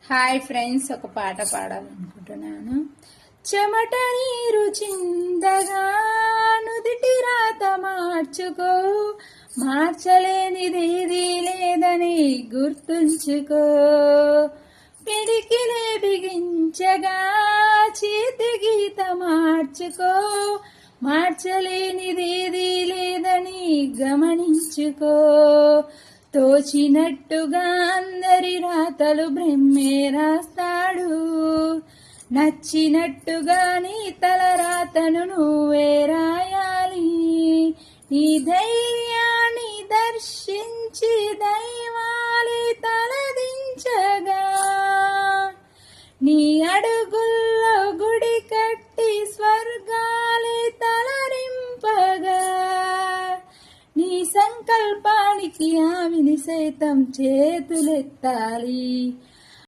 Hi friends, ఒక పాట పాడాలనుకుంటున్నాను. చెమట నీరు చిందగా నుదిటి రాత మార్చుకో, మార్చలేనిదేది లేదని గుర్తుంచుకో. పిడికిలే బిగించగా చేతి గీత మార్చుకో, మార్చలేనిదేది లేదని గమనించుకో. తోచినట్టుగా అందరి రాతలు బ్రహ్మే రాస్తాడు, నచ్చినట్టుగా నీ తల రాతను నువ్వే రాయాలి. నీ ధైర్యాన్ని దర్శించి దైవాలే తలదించగా, నీ అడుగుల్లో గుడి కట్టి స్వర్గాలే తలరింపగా, నీ సంకల్పానికి ఆవిని సైతం చేతులెత్తాలి.